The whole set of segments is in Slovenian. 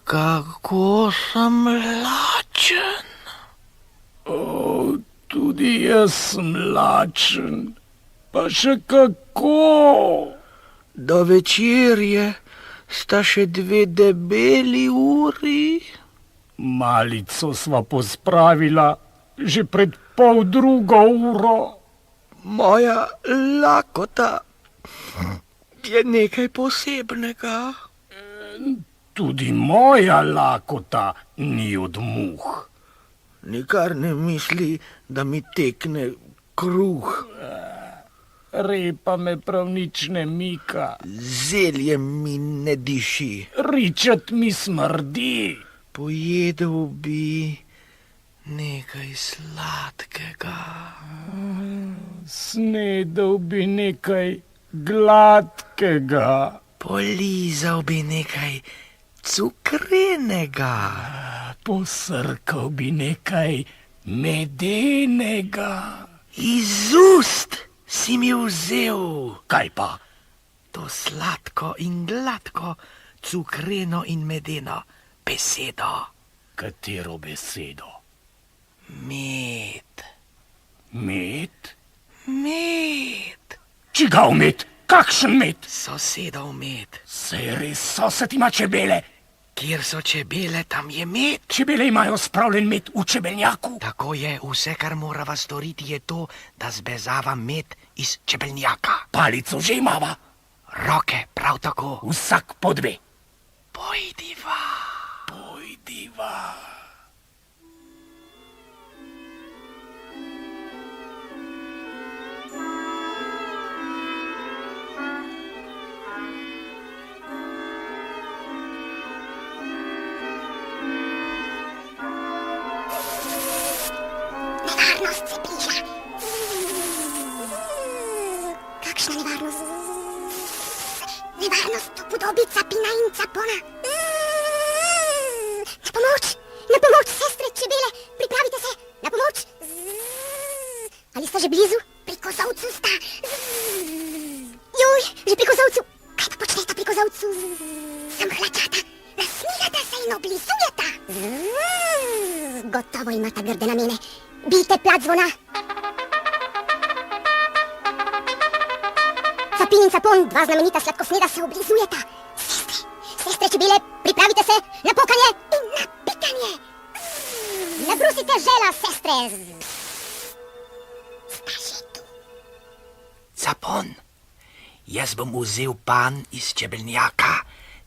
Kako sem lačen. Tudi jaz sem lačen, pa še kako. Do večerje sta še 2 debeli uri. Malico sva pospravila že pred 1:30. Moja lakota je nekaj posebnega. Tudi moja lakota ni od muh. Nikar ne misli, da mi tekne kruh. Repa me prav nič ne mika. Zelje mi ne diši. Ričet mi smrdi. Pojedel bi nekaj sladkega. Snedel bi nekaj gladkega. Polizal bi nekaj cukrenega. Posrkal bi nekaj medenega. Iz ust si mi vzel. Kaj pa? To sladko in gladko, cukreno in medeno besedo. Katero besedo? Med. Med? Med. Čigav med? Kakšen med? Sosedov med. Saj res sosed ima čebele. Kjer so čebele, tam je med. Čebele imajo spravljen med v čebelnjaku. Tako je, vse, kar morava storiti, je to, da zbezava med iz čebelnjaka. Palico že imava. Roke prav tako. Vsak po 2. Pojdiva. Pojdiva. Nevarnost se bliža. Kakšna nevarnost? Nevarnost v podobi Capina in Capona. Na pomoč! Na pomoč, sestre čebele! Pripravite se! Na pomoč! Ali sta že blizu? Pri kozovcu sta. Joj, že pri kozovcu! Kaj pa počneta pri kozovcu? Zamrhlačata, nasmihata se in oblizujeta. Gotovo imata grde namene. Bijte plat zvona. Capin in Capon, 2 znamenita sladkosneda, se oblizujeta. Sestre čebele, pripravite se na pokanje in na pikanje. Nabrusite žela, sestre. Sta že tu. Capon, jaz bom vzel pan iz čebelnjaka,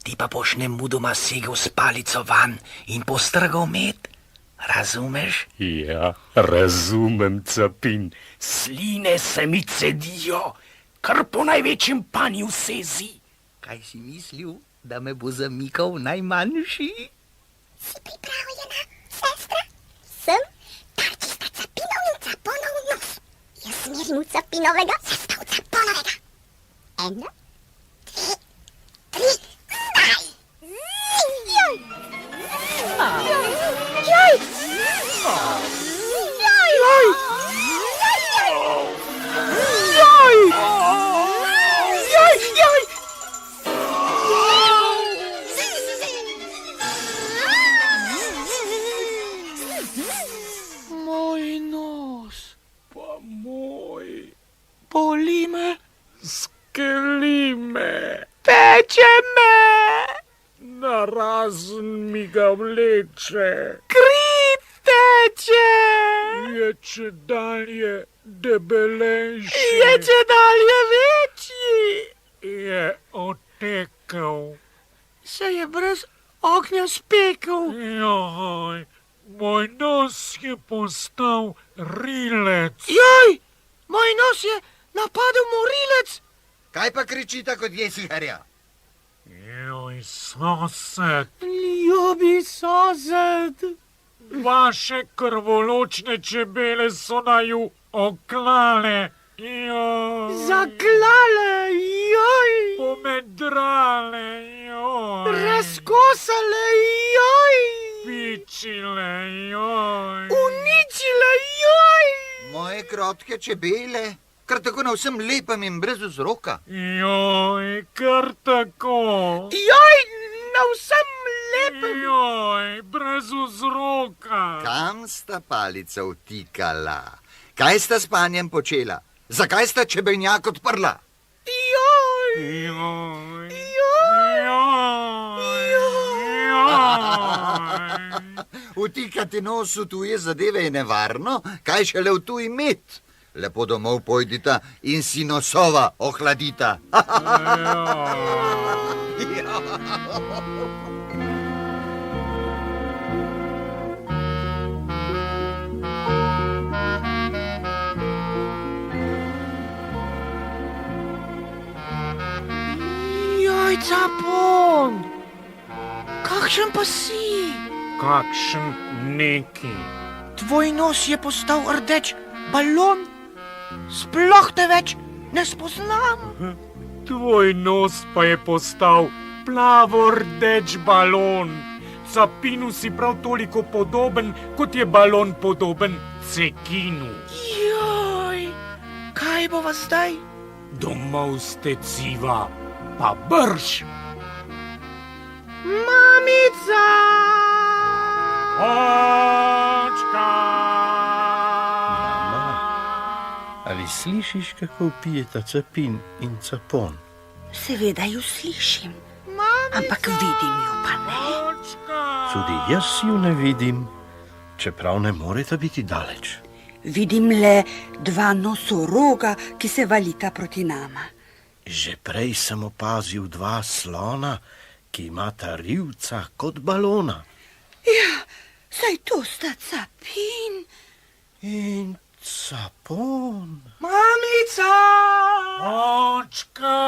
ti pa boš nemudoma segel s palico van in postrgal med. Razumeš? Ja, razumem, Capin. Sline se mi cedijo, kar po največjem panju sezi. Kaj si mislil, da me bo zamikal najmanjši? Si pripravljena, sestra? Sem. Tarči sta Capinov in Caponov nos. Jaz smerim v Capinovega, sestra v Caponovega. 1, 2, 3, zdaj! Joj! Joj! Moj nos. Pa moj. Boli me. Skeli me. Peče me. Narazen mi ga vleče. Kri teče. Je čedalje debelejši. Je čedalje večji. Je otekel. Se je brez ognja spekel. Joj, moj nos je postal rilec. Joj, moj nos je napadel morilec. Kaj pa kričita kot jesiharja? Joj, sosed. Ljubi sosed. Vaše krvoločne čebele so naju oklale. Joj. Zaklale, joj. Pomedrale, joj. Razkosale, joj. Pič uničile, joj. Uničile, joj! Moje krotke čebele, kar tako na vsem lepem in brez vzroka. Joj, kar tako. Joj, na vsem lepem. Joj, brez vzroka. Kam sta palica vtikala? Kaj sta s panjem počela? Zakaj sta čebelnjak odprla? Joj, Joj, joj, Vtikati nos v tuje zadeve je nevarno, kaj šele v tuj met. Lepo domov pojdita in si nosova ohladita. joj, Capon! Kakšen pa si? Kakšen neki. Tvoj nos je postal rdeč balon. Sploh te več ne spoznam. Tvoj nos pa je postal plavo-rdeč balon. Capinu si prav toliko podoben, kot je balon podoben Cekinu. Joj, kaj bova zdaj? Domov ste civa, pa brž. Mamica! Očka! Ali slišiš, kako pijeta Capin in Capon? Seveda ju slišim, Mamica! ampak vidim ju pa ne. Očka! Tudi jaz ju ne vidim, čeprav ne moreta biti daleč. Vidim le dva nosoroga, ki se valita proti nama. Že prej sem opazil dva slona, ki imata rivca kot balona. Ja, saj to sta Capin. In Capon. Mamica! Očka!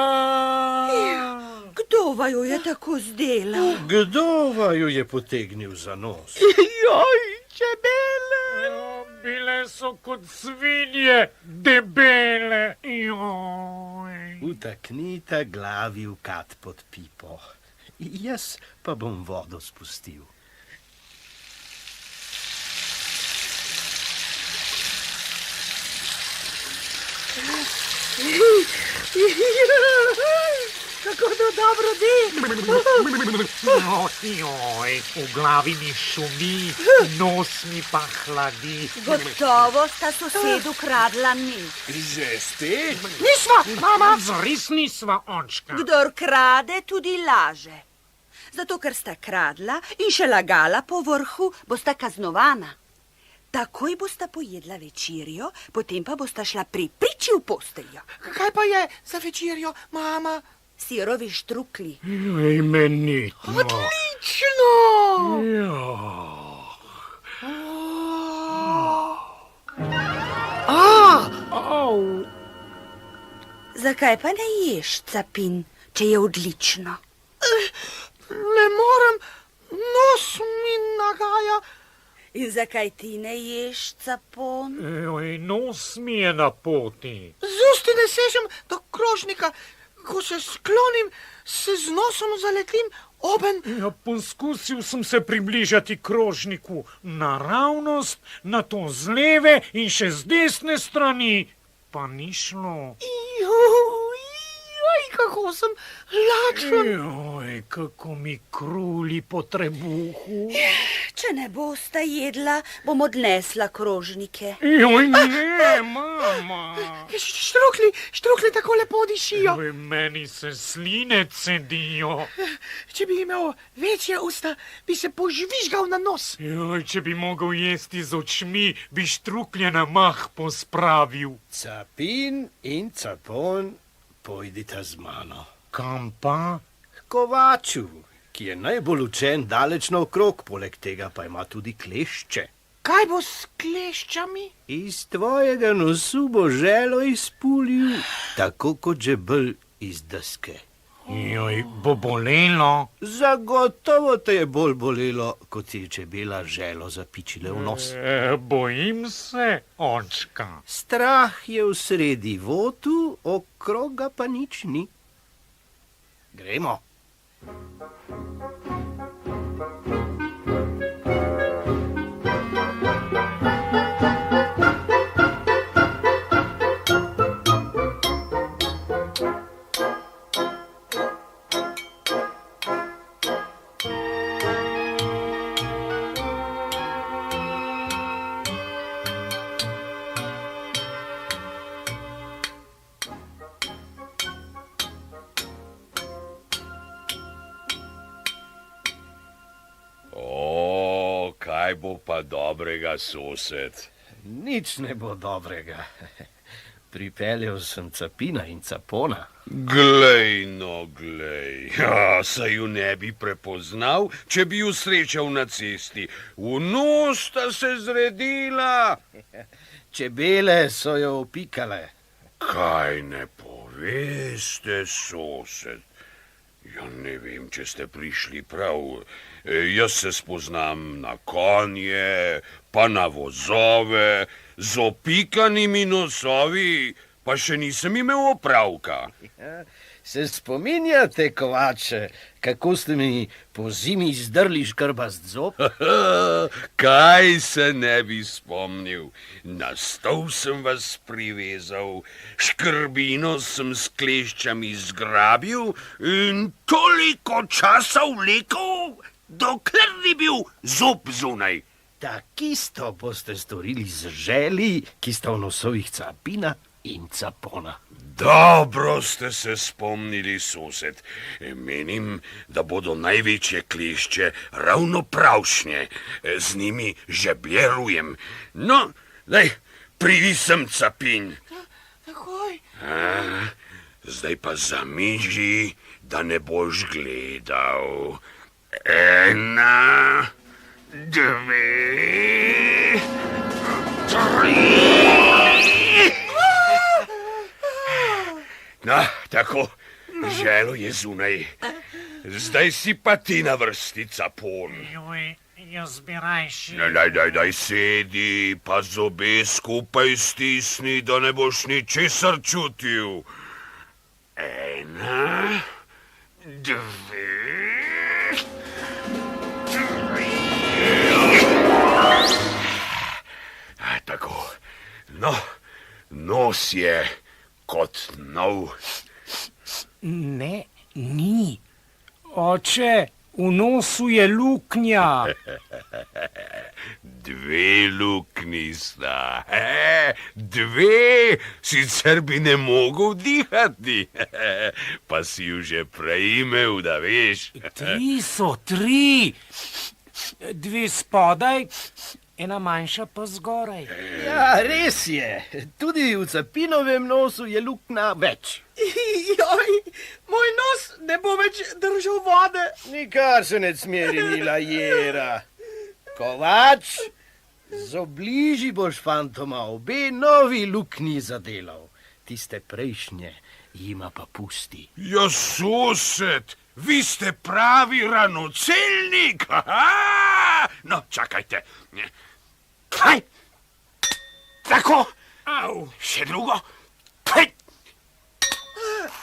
Kdo vaju je tako zdela? Kdo vaju je potegnil za nos? Joj, čebele! Bile so kot svinje, debele. Joj. Utaknite glavi v kat pod pipo. Jaz pa bom vodo spustil. Kako to dobro de! Joj, v glavi mi šumi, nos mi pa hladi. Gotovo sta sosedu kradla mi. Že spet? Nisva, mama! Zares nisva, očka. Kdor krade, tudi laže. Zato, ker sta kradla in še lagala po vrhu, bosta kaznovana. Takoj bosta pojedla večerjo, potem pa bosta šla pri priči v posteljo. Kaj pa je za večerjo, mama? Sirovi štrukli. Imenitno. Odlično! Ja. Au. Zakaj pa ne ješ, Capin, če je odlično? Ne morem, nos mi nagaja. In zakaj ti ne ješ, Capon? Joj, nos mi je na poti. Z usti ne sežem do krožnika. Ko se sklonim, se z nosom zaletim oben. Ja, poskusil sem se približati krožniku naravnost, nato z leve in še z desne strani, pa ni šlo. Joj, kako sem lačen. Joj, kako mi kruli po trebuhu. Če ne bosta jedla, bom odnesla krožnike. Joj, ne, mama. Štrukli tako lepo dišijo. Joj, meni se sline cedijo. Če bi imel večje usta, bi se požvižgal na nos. Joj, če bi mogel jesti z očmi, bi štruklje na mah pospravil. Capin in Capon, pojdita z mano. Kam pa? K kovaču, ki je najbolj učen daleč naokrog, poleg tega pa ima tudi klešče. Kaj bo s kleščami? Iz tvojega nosu bo želo izpulil, tako kot žebelj iz deske. Joj, bo bolelo. Zagotovo te je bolj bolelo, kot ti je čebela želo zapičile v nos. Bojim se, očka. Strah je v sredi votu, okroga pa nič ni. Gremo. Kaj bo pa dobrega, sosed? Nič ne bo dobrega. Pripeljal sem Capina in Capona. Glej, no, glej. Ja, saj ju ne bi prepoznal, če bi ju srečal na cesti. V nos sta se zredila. Čebele so jo opikale. Kaj ne poveste, sosed? Ja, ne vem, če ste prišli prav. Jaz se spoznam na konje, pa na vozove, z opikanimi nosovi, pa še nisem imel opravka. Se spominjate, Kovače, kako ste mi po zimi zdrli škrbast zob? Kaj se ne bi spomnil? Na stol sem vas privezal, škrbino sem s kleščami zgrabil in toliko časa vlekel, dokler ni bil zob zunaj. Takisto boste storili z želi, ki sta v nosovih Capina in Capona. Dobro ste se spomnili, sosed. Menim, da bodo največje klešče ravno pravšnje. Z njimi žebljerujem. No, daj, pridi sem, Capin. Takoj. Zdaj pa zamiži, da ne boš gledal. 1, 2, 3. No, tako, želo je zunaj. Zdaj si pa ti na vrsti, Capon. Jaz bi rajši. Daj, sedi, pa zobe skupaj stisni, da ne boš ničesar čutil. 1, 2, 3. Tako, no, nos je kot nov. Ne, ni. Oče, v nosu je luknja. 2 luknji sta. 2, sicer bi ne mogel dihati. Pa si ju že prej imel, da veš. 3 so, 3. 2 spodaj, ena manjša pa zgoraj. Ja, res je. Tudi v Capinovem nosu je luknja več. Joj, moj nos ne bo več držal vode. Nikar se ne smeri, mila Jera. Kovač, z obliži boš fantoma obe novi luknji zadelal. Tiste prejšnje jima pa pusti. Ja, sosed, vi ste pravi ranocelnik. No, čakajte. Kaj? Tako. Au. Še drugo. Kaj?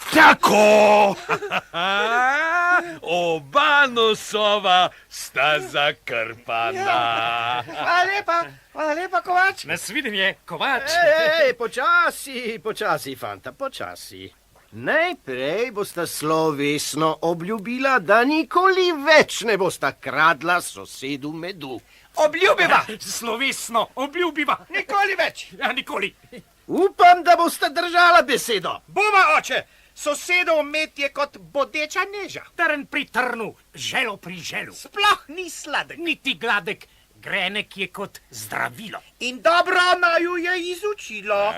Tako. Oba nosova sta zakrpana. Hvala lepa, Kovač. Nasvidenje, Kovač. Počasi, fanta, počasi. Najprej bosta slovesno obljubila, da nikoli več ne bosta kradla sosedu medu. Obljubiva. Slovesno obljubiva. Nikoli več. Ja, nikoli. Upam, da bosta držala besedo. Bova, oče, sosedov med je kot bodeča neža. Trn pri trnu, želo pri želu. Sploh ni sladek. Niti gladek, grenek je kot zdravilo. In dobro naju je izučilo.